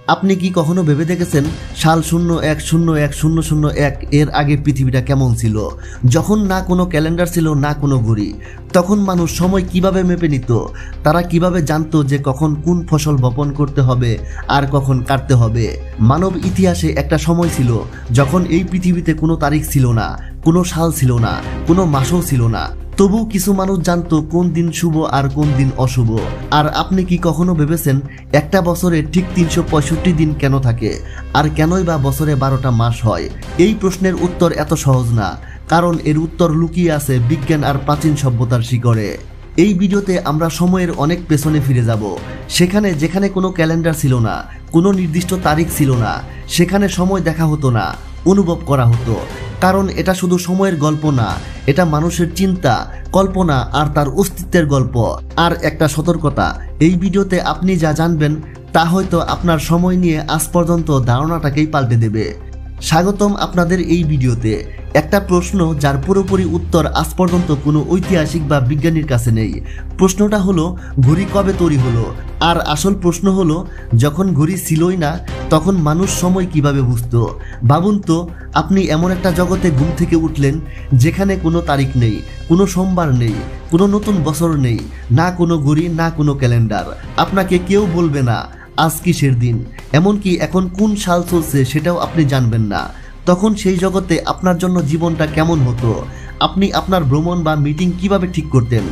আপনি কি কখনো ভেবে দেখেছেন সাল 01010001 এর আগে পৃথিবীটা কেমন ছিল? যখন না কোনো ক্যালেন্ডার ছিল, না কোনো ঘড়ি। তখন মানুষ সময় কিভাবে মেপে নিত? তারা কিভাবে জানতো যে কখন কোন ফসল বপন করতে হবে আর কখন কাটতে হবে? মানব ইতিহাসে একটা সময় ছিল যখন এই পৃথিবীতে কোনো তারিখ ছিল না, কোনো সাল ছিল না, কোনো মাসও ছিল না। তবু কিছু মানুষ জানতো কোন দিন শুভ আর কোন দিন অশুভ। আর আপনি কি কখনো ভেবেছেন একটা বছরে ঠিক 365 দিন কেন থাকে? আর কেনই বা বছরে 12টা মাস হয়? এই প্রশ্নের উত্তর এত সহজ না, কারণ এর উত্তর লুকিয়ে আছে বিজ্ঞান আর প্রাচীন সভ্যতার শিকড়ে। এই ভিডিওতে আমরা সময়ের অনেক পেছনে ফিরে যাব, সেখানে যেখানে কোনো ক্যালেন্ডার ছিল না, কোনো নির্দিষ্ট তারিখ ছিল না, সেখানে সময় দেখা হতো না, অনুভব করা হতো। কারণ এটা শুধু সময়ের গল্প না, এটা মানুষের চিন্তা, কল্পনা আর তার অস্তিত্বের গল্প। আর একটা সতর্কতা, এই ভিডিওতে আপনি যা জানবেন তা হয়তো আপনার সময় নিয়ে আজ পর্যন্ত ধারণাটাকেই পাল্টে দেবে। স্বাগতম আপনাদের এই ভিডিওতে। একটা প্রশ্ন যার পুরোপুরি উত্তর আজ পর্যন্ত কোনো ঐতিহাসিক বা বিজ্ঞানীর কাছে নেই। প্রশ্নটা হলো, ঘড়ি কবে তৈরি হলো? আর আসল প্রশ্ন হলো, যখন ঘড়ি ছিলই না তখন মানুষ সময় কিভাবে বুঝতো? ভাবুন তো, আপনি এমন একটা জগতে ঘুম থেকে উঠলেন যেখানে কোনো তারিখ নেই, কোনো সোমবার নেই, কোনো নতুন বছর নেই, না কোনো ঘড়ি, না কোনো ক্যালেন্ডার। আপনাকে কেউ বলবে না আজ কিসের দিন, এমনকি এখন কোন সাল চলছে সেটাও আপনি জানবেন না। তখন সেই জগতে আপনার জন্য জীবনটা কেমন হতো? আপনি আপনার ভ্রমণ বা মিটিং কিভাবে ঠিক করতেন?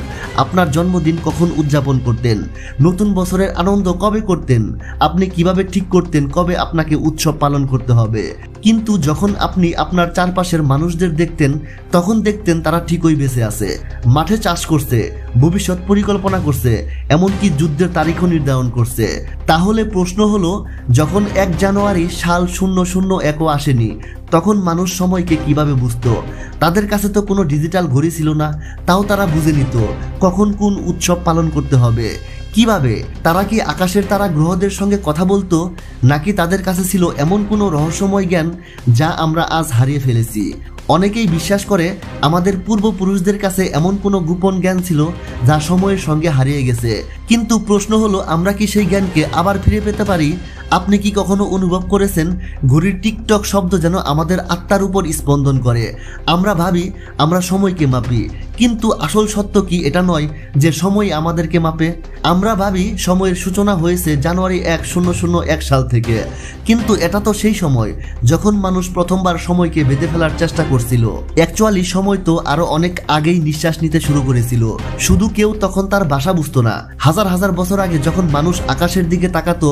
আপনার জন্মদিন কখন উদযাপন করতেন? নতুন বছরের আনন্দ কবে করতেন? আপনি কিভাবে ঠিক করতেন কবে আপনাকে উৎসব পালন করতে হবে? কিন্তু যখন আপনি আপনার চারপাশের মানুষদের দেখতেন, তখন দেখতেন তারা ঠিকই বেঁচে আছে, মাঠে চাষ করছে, ভবিষ্যৎ পরিকল্পনা করছে, এমনকি যুদ্ধের তারিখও নির্ধারণ করছে। তাহলে প্রশ্ন হলো, যখন 1 জানুয়ারি সাল 0001ও আসেনি, তখন মানুষ সময়কে কিভাবে বুঝতো? তাদের কাছে তো কোনো ডিজিটাল ঘড়ি ছিল না, তাও তারা বুঝে নিত কখন কোন উৎসব পালন করতে হবে। কিভাবে? তারা কি আকাশের তারা গ্রহদের সঙ্গে কথা বলতো, নাকি তাদের কাছে ছিল এমন কোনো রহস্যময় জ্ঞান যা আমরা আজ হারিয়ে ফেলেছি? অনেকেই বিশ্বাস করে আমাদের পূর্বপুরুষদের কাছে এমন কোনো গোপন জ্ঞান ছিল যা সময়ের সঙ্গে হারিয়ে গেছে। কিন্তু প্রশ্ন হলো, আমরা কি সেই জ্ঞানকে আবার ফিরে পেতে পারি? আপনি কি কখনো অনুভব করেছেন ঘড়ির টিকটক শব্দ যেন আমাদের আত্মার উপর স্পন্দন করে? আমরা ভাবি আমরা সময়কে মাপি, কিন্তু আসল সত্য কি এটা নয় যে সময় আমাদেরকে মাপে? আমরা ভাবি সময়ের সূচনা হয়েছে জানুয়ারি 1001 সাল থেকে, কিন্তু এটা তো সেই সময় যখন মানুষ প্রথমবার সময়কে বেঁধে ফেলার চেষ্টা করছিল। অ্যাকচুয়ালি সময় তো আরো অনেক আগেই নিঃশ্বাস নিতে শুরু করেছিল, শুধু কেউ তখন তার ভাষা বুঝতো না। হাজার হাজার বছর আগে যখন মানুষ আকাশের দিকে তাকাতো,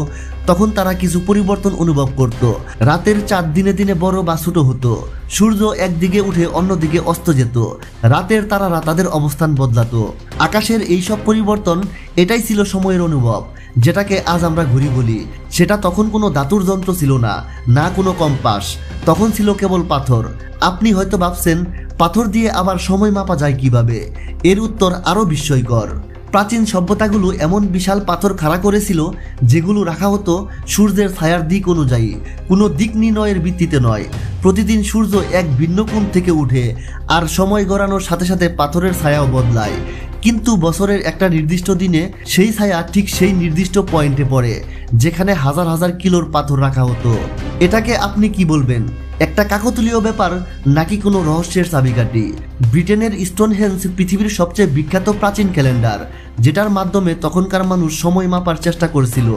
তখন তারা কিছু পরিবর্তন অনুভব করত। রাতের চাঁদ দিনে দিনে বড় বা ছোট হতো, সূর্য একদিকে উঠে অন্যদিকে অস্ত যেত, রাতের তারারা তাদের অবস্থান বদলাতো। আকাশের এই সব পরিবর্তন, এটাই ছিল সময়ের অনুভব, যেটাকে আজ আমরা ঘড়ি বলি। সেটা তখন কোনো ধাতুর যন্ত্র ছিল না, না কোনো কম্পাস, তখন ছিল কেবল পাথর। আপনি হয়তো ভাবছেন, পাথর দিয়ে আবার সময় মাপা যায় কিভাবে? এর উত্তর আরো বিস্ময়কর। প্রাচীন সভ্যতাগুলো এমন বিশাল পাথর খাড়া করেছিল যেগুলো রাখা হতো সূর্যের ছায়ার দিক অনুযায়ী, কোনো দিক নির্ণয়ের ভিত্তিতে নয়। প্রতিদিন সূর্য এক ভিন্ন কোণ থেকে উঠে, আর সময় গড়ানোর সাথে সাথে পাথরের ছায়াও বদলায়। কিন্তু বছরের একটা নির্দিষ্ট দিনে সেই ছায়া ঠিক সেই নির্দিষ্ট পয়েন্টে পড়ে যেখানে হাজার হাজার কিলোর পাথর রাখা হতো। এটাকে আপনি কি বলবেন? একটা কাকতালীয় ব্যাপার, নাকি কোনো রহস্যের চাবিকাঠি? ব্রিটেনের স্টোনহেঞ্জ পৃথিবীর সবচেয়ে বিখ্যাত প্রাচীন ক্যালেন্ডার, যেটার মাধ্যমে তখনকার মানুষ সময় মাপার চেষ্টা করেছিল।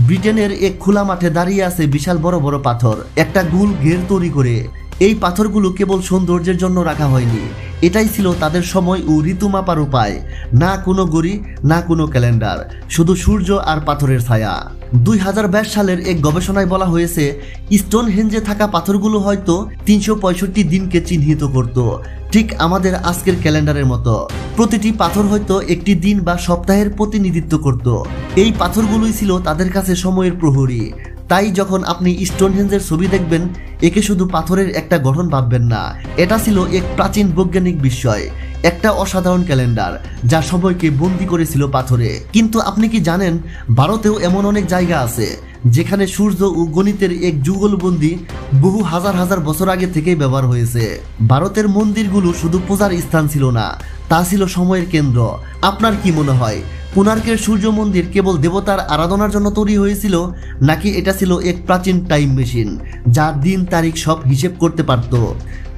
ব্রিটেনের এক খোলা মাঠে দাঁড়িয়ে আছে বিশাল বড় বড় পাথর, একটা গোল ঘের তৈরি করে। এই পাথরগুলো কেবল সৌন্দর্যের জন্য রাখা হয়নি, এটাই ছিল তাদের সময় ও ঋতু মাপার উপায়। না কোনো ঘড়ি, না কোনো ক্যালেন্ডার, শুধু সূর্য আর পাথরের ছায়া। 2022 সালের এক গবেষণায় বলা হয়েছে, স্টোনহেঞ্জে থাকা পাথরগুলো হয়তো 365 দিনকে চিহ্নিত করত, ঠিক আমাদের আজকের ক্যালেন্ডারের মতো। প্রতিটি পাথর হয়তো একটি দিন বা সপ্তাহের প্রতিনিধিত্ব করত। এই পাথরগুলোই ছিল তাদের কাছে সময়ের প্রহরী। তাই যখন আপনি স্টোনহেঞ্জের ছবি দেখবেন, একে শুধু পাথরের একটা গঠন ভাববেন না, এটা ছিল এক প্রাচীন বৈজ্ঞানিক বিস্ময়, একটা অসাধারণ ক্যালেন্ডার যা সময়কে বন্দি করেছিল পাথরে। কিন্তু আপনি কি জানেন, ভারতেও এমন অনেক জায়গা আছে যেখানে সূর্য ও গণিতের এক যুগলবন্দি বহু হাজার হাজার বছর আগে থেকেই ব্যবহার হয়েছে। ভারতের মন্দিরগুলো শুধু পূজার স্থান ছিল না, তা ছিল সময়ের কেন্দ্র। আপনার কি মনে হয় কোণার্কের সূর্য মন্দির কেবল দেবতার আরাধনার জন্য তৈরি হয়েছিল, নাকি এটা ছিল এক প্রাচীন টাইম মেশিন যা দিন তারিখ সব হিসেব করতে পারত?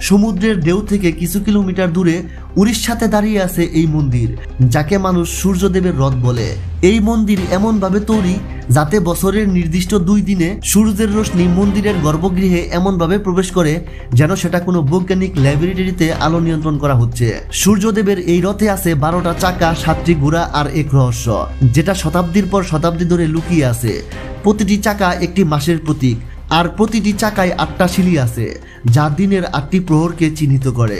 সমুদ্রের ঢেউ থেকে কিছু কিলোমিটার দূরে উড়িষ্যাতে দাঁড়িয়ে আছে এই মন্দির, যাকে মানুষ সূর্যদেবের রথ বলে। এই মন্দির এমনভাবে তৈরি যাতে বছরের নির্দিষ্ট 2 দিনে সূর্যের রশ্মি মন্দিরের গর্ভগৃহে এমনভাবে প্রবেশ করে যেন সেটা কোনো বৈজ্ঞানিক ল্যাবরেটরিতে আলো নিয়ন্ত্রণ করা হচ্ছে। সূর্যদেবের এই রথে আছে 12টা চাকা, 7টি ঘোড়া আর এক রহস্য, যেটা শতাব্দীর পর শতাব্দী ধরে লুকিয়ে আছে। প্রতিটি চাকা একটি মাসের প্রতীক, আর প্রতিটি চাকায় 8টা সিলি আছে যা দিনের 8টি প্রহরকে চিহ্নিত করে।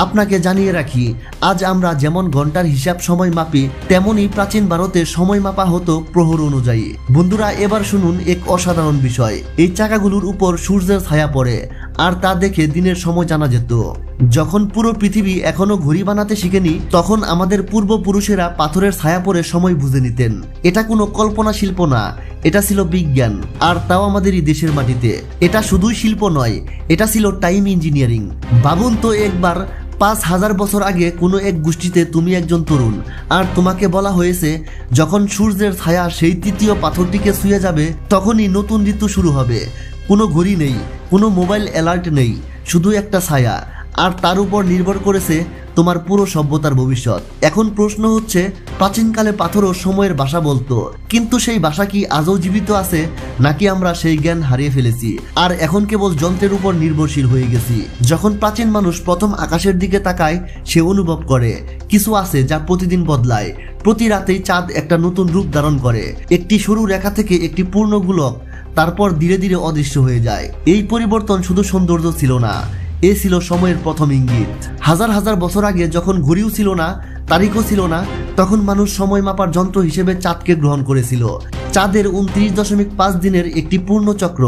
আপনাকে জানিয়ে রাখি, আজ আমরা যেমন ঘন্টার হিসাব সময় মাপি, তেমনি প্রাচীন ভারতে সময় মাপা হতো প্রহর অনুযায়ী। বন্ধুরা, এবার শুনুন এক অসাধারণ বিষয়। এই চাকাগুলোর উপর সূর্যের ছায়া পড়ে, আর তা দেখে দিনের সময় জানা যেত। যখন পুরো পৃথিবী এখনো ঘড়ি বানাতে শিখেনি, তখন আমাদের পূর্বপুরুষেরা পাথরের ছায়া পড়ে সময় বুঝে নিতেন। এটা কোনো কল্পনা শিল্প না, এটা ছিল বিজ্ঞান, আর তাও আমাদেরই দেশের মাটিতে। এটা শুধুই শিল্প নয়, এটা ছিল টাইম ইঞ্জিনিয়ারিং। ভাবুন তো একবার, 5000 বছর আগে কোনো এক গোষ্ঠীতে তুমি একজন তরুণ, আর তোমাকে বলা হয়েছে যখন সূর্যের ছায়া সেই তৃতীয় পাথরটিকে ছুঁয়ে যাবে তখনই নতুন ঋতু শুরু হবে। কোনো ঘড়ি নেই, কোনো মোবাইল অ্যালার্ট নেই, শুধু একটা ছায়া, আর তার উপর নির্ভর করেছে তোমার পুরো সভ্যতার ভবিষ্যৎ। এখন প্রশ্ন হচ্ছে, প্রাচীনকালে পাথরও সময়ের ভাষা বলতো, কিন্তু সেই ভাষা কি আজও জীবিত আছে, নাকি আমরা সেই জ্ঞান হারিয়ে ফেলেছি আর এখন কেবল যন্ত্রের উপর নির্ভরশীল হয়ে গেছি? যখন প্রাচীন মানুষ প্রথম আকাশের দিকে তাকায়, সে অনুভব করে কিছু আছে যা প্রতিদিন বদলায়। প্রতি রাতেই চাঁদ একটা নতুন রূপ ধারণ করে, একটি সরু রেখা থেকে একটি পূর্ণ গোলক, তারপর ধীরে ধীরে অদৃশ্য হয়ে যায়। এই পরিবর্তন শুধু সৌন্দর্য ছিল না, এ ছিল সময়ের প্রথম ইঙ্গিত। হাজার হাজার বছর আগে যখন ঘড়িও ছিল না, তারিখও ছিল না, তখন মানুষ সময় মাপার যন্ত্র হিসেবে চাঁদকে গ্রহণ করেছিল। চাঁদের 29.5 দিনের একটি পূর্ণ চক্র,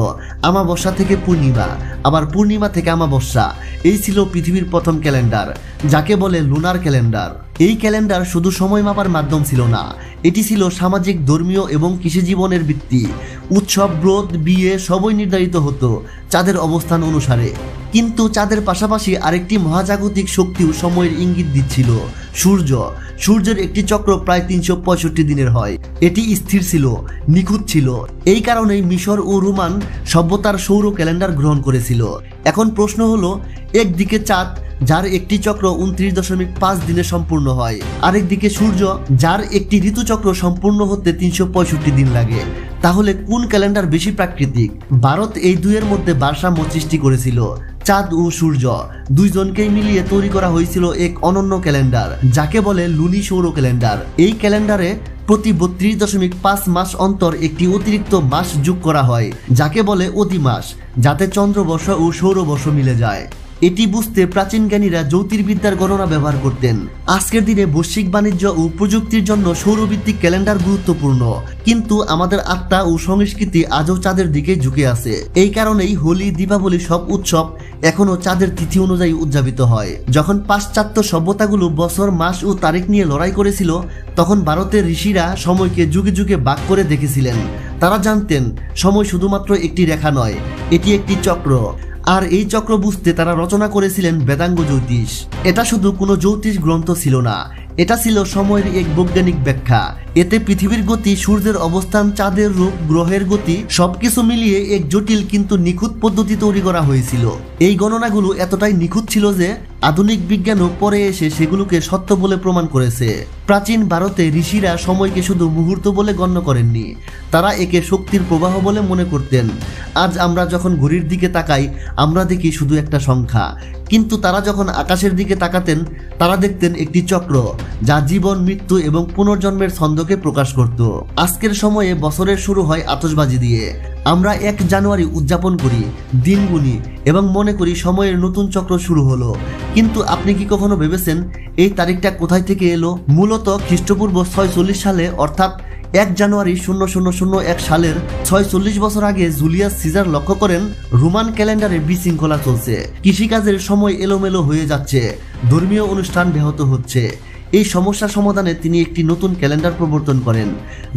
আমাবস্যা থেকে পূর্ণিমা, আবার পূর্ণিমা থেকে আমাবস্যা। এই ছিল পৃথিবীর প্রথম ক্যালেন্ডার, যাকে বলে লুনার ক্যালেন্ডার। এই ক্যালেন্ডার শুধু সময় মাপার মাধ্যম ছিল না, এটি ছিল সামাজিক, ধর্মীয় এবং কৃষি জীবনের ভিত্তি। উৎসব, ব্রত, বিয়ে সবই নির্ধারিত হতো চাঁদের অবস্থান অনুসারে। কিন্তু চাঁদের পাশাপাশি আরেকটি মহাজাগতিক শক্তিও সময়ের ইঙ্গিত দিচ্ছিল, সূর্য। সূর্যের একটি চক্র প্রায় 365 দিনের হয়। এটি স্থির ছিল, নিখুঁত ছিল। এই কারণেই মিশর ও রোমান সভ্যতার সৌর ক্যালেন্ডার গ্রহণ করেছিল। এখন প্রশ্ন হলো, একদিকে চাঁদ যার একটি চক্র 29.5 দিনে সম্পূর্ণ হয়, আরেকদিকে সূর্য যার একটি ঋতুচক্র সম্পূর্ণ হতে 365 দিন লাগে। তাহলে কোন ক্যালেন্ডার বেশি প্রাকৃতিক? ভারত এই দুইয়ের মধ্যে ভারসাম্য সৃষ্টি করেছিল। চাঁদ ও সূর্য দুইজনকেই মিলিয়ে তৈরি করা হয়েছিল এক অনন্য ক্যালেন্ডার, যাকে বলে লুনি সৌর ক্যালেন্ডার। এই ক্যালেন্ডারে প্রতি 32.5 মাস অন্তর একটি অতিরিক্ত মাস যোগ করা হয়, যাকে বলে অতিমাস, যাতে চন্দ্রবর্ষ ও সৌরবর্ষ মিলে যায়। এটি বুঝতে প্রাচীন জ্ঞানীরা জ্যোতির্বিদ্যার গণনা ব্যবহার করতেন। আজকের দিনে বৈশ্বিক বাণিজ্য ও প্রযুক্তির জন্য সৌরভিত্তিক ক্যালেন্ডার গুরুত্বপূর্ণ, কিন্তু আমাদের আত্মা ও সংস্কৃতি আজও চাঁদের দিকে ঝুঁকে আছে। এই কারণেই হোলি, দীপাবলি সব উৎসব এখনো চাঁদের তিথি অনুযায়ী উদযাপিত হয়। যখন পাশ্চাত্য সভ্যতাগুলো বছর, মাস ও তারিখ নিয়ে লড়াই করেছিল, তখন ভারতের ঋষিরা সময়কে যুগে যুগে ভাগ করে দেখেছিলেন। তারা জানতেন সময় শুধুমাত্র একটি রেখা নয়, এটি একটি চক্র। আর এই চক্র বুঝতে তারা রচনা করেছিলেন বেদাঙ্গ জ্যোতিষ। এটা শুধু কোনো জ্যোতিষ গ্রন্থ ছিল না, এটা ছিল সময়ের এক বৈজ্ঞানিক ব্যাখ্যা। এতে পৃথিবীর গতি, সূর্যের অবস্থান, চাঁদের রূপ, গ্রহের গতি সবকিছু মিলিয়ে এক জটিল কিন্তু নিখুঁত পদ্ধতি তৈরি করা হয়েছিল। এই গণনাগুলো এতটাই নিখুঁত ছিল যে আধুনিক বিজ্ঞানও পরে এসে সেগুলোকে সত্য বলে প্রমাণ করেছে। প্রাচীন ভারতে ঋষিরা সময়কে শুধু মুহূর্ত বলে গণ্য করেননি, তারা একে শক্তির প্রবাহ বলে মনে করতেন। আজ আমরা যখন ঘড়ির দিকে তাকাই, আমরা দেখি শুধু একটা সংখ্যা, কিন্তু তারা যখন আকাশের দিকে তাকাতেন, তারা দেখতেন একটি চক্র যা জীবন, মৃত্যু এবং পুনর্জন্মের ছন্দকে প্রকাশ করত। আজকের সময়ে বছরের শুরু হয় আতশবাজি দিয়ে। আমরা 1 জানুয়ারি উদযাপন করি, দিন গুনি এবং মনে করি সময়ের নতুন চক্র শুরু হলো। কিন্তু আপনি কি কখনো ভেবেছেন এই তারিখটা কোথায় থেকে এলো? মূলত খ্রিস্টপূর্ব 640 সালে, অর্থাৎ 1 জানুয়ারি 0001 সালের 46 বছর আগে জুলিয়াস সিজার লক্ষ্য করেন রোমান ক্যালেন্ডারে বিশৃঙ্খলা চলছে, কৃষিকাজের সময় এলোমেলো হয়ে যাচ্ছে, ধর্মীয় অনুষ্ঠান ব্যাহত হচ্ছে। এই সমস্যা সমাধানে তিনি একটি নতুন ক্যালেন্ডার প্রবর্তন করেন,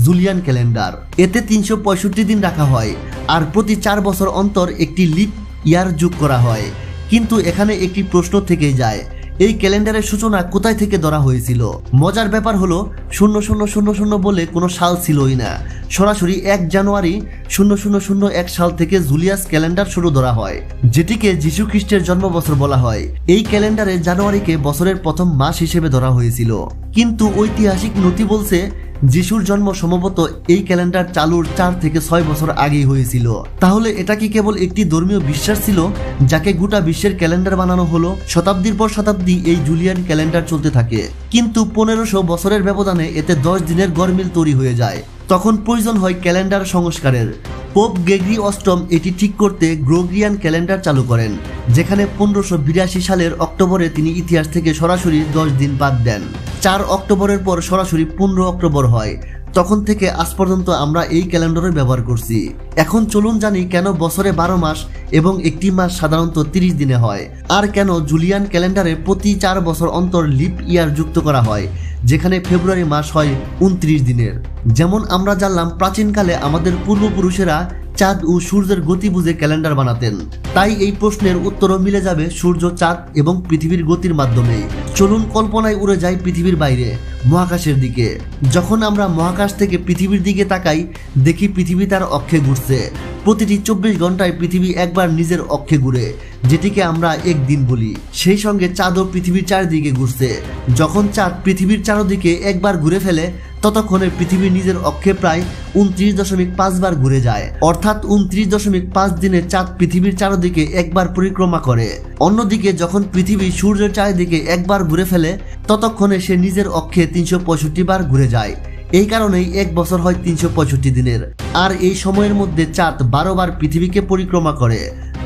জুলিয়ান ক্যালেন্ডার। এতে 365 দিন রাখা হয়, আর প্রতি 4 বছর অন্তর একটি লিপ ইয়ার যোগ করা হয়। কিন্তু এখানে একটি প্রশ্ন থেকেই যায়, এই ক্যালেন্ডারের সূচনা কোথায় থেকে ধরা হয়েছিল? মজার ব্যাপার হলো 0000 বলে কোনো সাল ছিলই না। সরাসরি 1 জানুয়ারি 0001 সাল থেকে জুলিয়াস ক্যালেন্ডার শুরু ধরা হয়, যেটিকে যীশু খ্রিস্টের জন্মবছর বলা হয়। এই ক্যালেন্ডারে জানুয়ারিকে বছরের প্রথম মাস হিসেবে ধরা হয়েছিল, কিন্তু ঐতিহাসিক নথি বলছে যিশুর জন্ম সম্ভবত এই ক্যালেন্ডার চালুর 4 থেকে 6 বছর আগেই হয়েছিল। তাহলে এটা কি কেবল একটি ধর্মীয় বিশ্বাস ছিল যাকে গোটা বিশ্বের ক্যালেন্ডার বানানো হলো? শতাব্দীর পর শতাব্দী এই জুলিয়ান ক্যালেন্ডার চলতে থাকে, কিন্তু 1500 বছরের ব্যবধানে এতে 10 দিনের গরমিল তৈরি হয়ে যায়। তখন প্রয়োজন হয় ক্যালেন্ডার সংস্কারের। পোপ গ্রেগরি অষ্টম এটি ঠিক করতে গ্রেগরিয়ান ক্যালেন্ডার চালু করেন, যেখানে 1582 সালের অক্টোবরে তিনি ইতিহাস থেকে সরাসরি 10 দিন বাদ দেন। 4 অক্টোবরের পর সরাসরি 15 অক্টোবর হয়। তখন থেকে আজ পর্যন্ত আমরা এই ক্যালেন্ডারের ব্যবহার করছি। এখন চলুন জানি কেন বছরে 12 মাস এবং একটি মাস সাধারণত 30 দিনে হয়, আর কেন জুলিয়ান ক্যালেন্ডারে প্রতি 4 বছর অন্তর লিপ ইয়ার যুক্ত করা হয়, যেখানে ফেব্রুয়ারি মাস হয় 29 দিনের। যেমন আমরা জানলাম প্রাচীনকালে আমাদের পূর্বপুরুষেরা চাঁদ ও সূর্যের গতি বুঝে ক্যালেন্ডার বানাতেন, তাই এই প্রশ্নের উত্তরও মিলে যাবে সূর্য, চাঁদ এবং পৃথিবীর গতির মাধ্যমে। চলুন কল্পনায় উড়ে যাই পৃথিবীর বাইরে, মহাকাশের দিকে। যখন আমরা মহাকাশ থেকে পৃথিবীর দিকে তাকাই, দেখি পৃথিবী তার অক্ষে ঘুরছে। প্রতিটি 24 ঘন্টায় পৃথিবী একবার নিজের অক্ষে ঘুরে, যেটিকে আমরা একদিন বলি। সেই সঙ্গে চাঁদও পৃথিবীর চারদিকে ঘুরছে। যখন চাঁদ পৃথিবীর চারদিকে একবার ঘুরে ফেলে, ততক্ষণে পৃথিবী নিজের অক্ষে প্রায় 29.5 বার ঘুরে যায়, অর্থাৎ 29.5 দিনে চাঁদ পৃথিবীর চারদিকে একবার পরিক্রমা করে। অন্যদিকে যখন পৃথিবী সূর্যের চারিদিকে একবার ঘুরে ফেলে, ততক্ষণে সে নিজের অক্ষে 365 বার ঘুরে যায়। এই কারণেই এক বছর হয় 365 দিনের, আর এই সময়ের মধ্যে চাঁদ 12 বার পৃথিবীকে পরিক্রমা করে,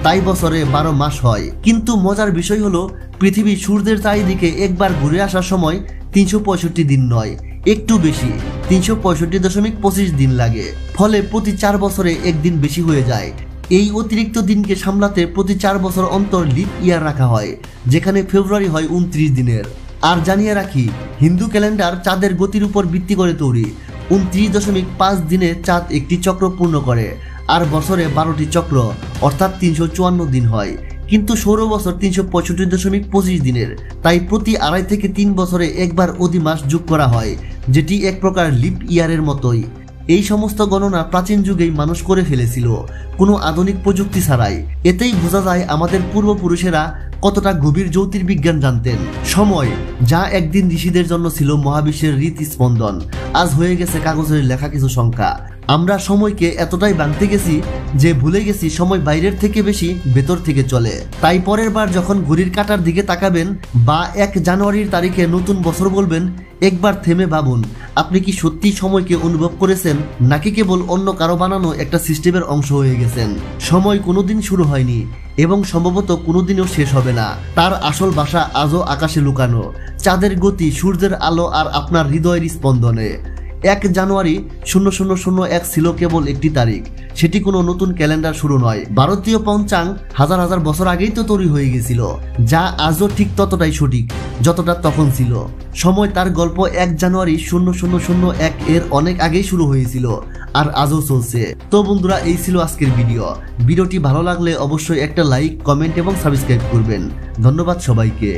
তাই বছরে 12 মাস হয়। কিন্তু মজার বিষয় হলো পৃথিবী সূর্যের চারিদিকে একবার ঘুরে আসার সময় 365 দিন নয়, একটু বেশি, 365.25 দিন লাগে। ফলে প্রতি 4 বছরে একদিন বেশি হয়ে যায়। এই অতিরিক্ত দিনকে সামলাতে প্রতি 4 বছর অন্তর লিপ ইয়ার রাখা হয়, যেখানে ফেব্রুয়ারি হয় 29 দিনের। আর জানিয়ে রাখি, হিন্দু ক্যালেন্ডার চাঁদের গতির উপর ভিত্তি করে তৈরি। 29.5 দিনে চাঁদ একটি চক্র পূর্ণ করে, আর বছরে 12টি চক্র অর্থাৎ 354 দিন হয়। কিন্তু সৌর বছর 365.25 দিনের, তাই প্রতি 2.5 থেকে 3 বছরে একবার অধিমাস যোগ করা হয়, যেটি এক প্রকার লিপ ইয়ারের মতোই। এই সমস্ত গণনা প্রাচীন যুগেই মানুষ করে ফেলেছিল, কোনো আধুনিক প্রযুক্তি ছাড়াই। এতেই বোঝা যায় আমাদের পূর্বপুরুষেরা কতটা গভীর জ্যোতির্বিজ্ঞান জানতেন। সময়, যা একদিন ঋষিদের জন্য ছিল মহাবিশ্বের হৃৎস্পন্দন, আজ হয়ে গেছে কাগজের লেখা কিছু সংখ্যা। আমরা সময়কে এতটাই ভাঙতে গেছি যে ভুলে গেছি সময় বাইরের থেকে বেশি ভেতর থেকে চলে। তাই পরের বার যখন ঘড়ির কাঁটার দিকে তাকাবেন বা 1 জানুয়ারির তারিখে নতুন বছর বলবেন, একবার থেমে ভাবুন, আপনি কি সত্যি সময়কে অনুভব করেছেন, নাকি কেবল অন্য কারো বানানো একটা সিস্টেমের অংশ হয়ে গেছেন? সময় কোনোদিন শুরু হয়নি এবং সম্ভবত কোনোদিনও শেষ হবে না। তার আসল ভাষা আজও আকাশে লুকানো, চাঁদের গতি, সূর্যের আলো আর আপনার হৃদয়ের স্পন্দনে। 1 জানুয়ারি 0001 ছিল কেবল একটি তারিখ, সেটি কোনো নতুন ক্যালেন্ডার শুরু নয়। ভারতীয় পঞ্চাঙ্গ হাজার হাজার বছর আগেই তো তৈরি হয়ে গেছিল, যা আজও ঠিক ততটাই সঠিক যতটা তখন ছিল। সময় তার গল্প 1 জানুয়ারি 0001 এর অনেক আগেই শুরু হয়েছিল, আর আজও চলছে। তো বন্ধুরা, এই ছিল আজকের ভিডিওটি ভালো লাগলে অবশ্যই একটা লাইক, কমেন্ট এবং সাবস্ক্রাইব করবেন। ধন্যবাদ সবাইকে।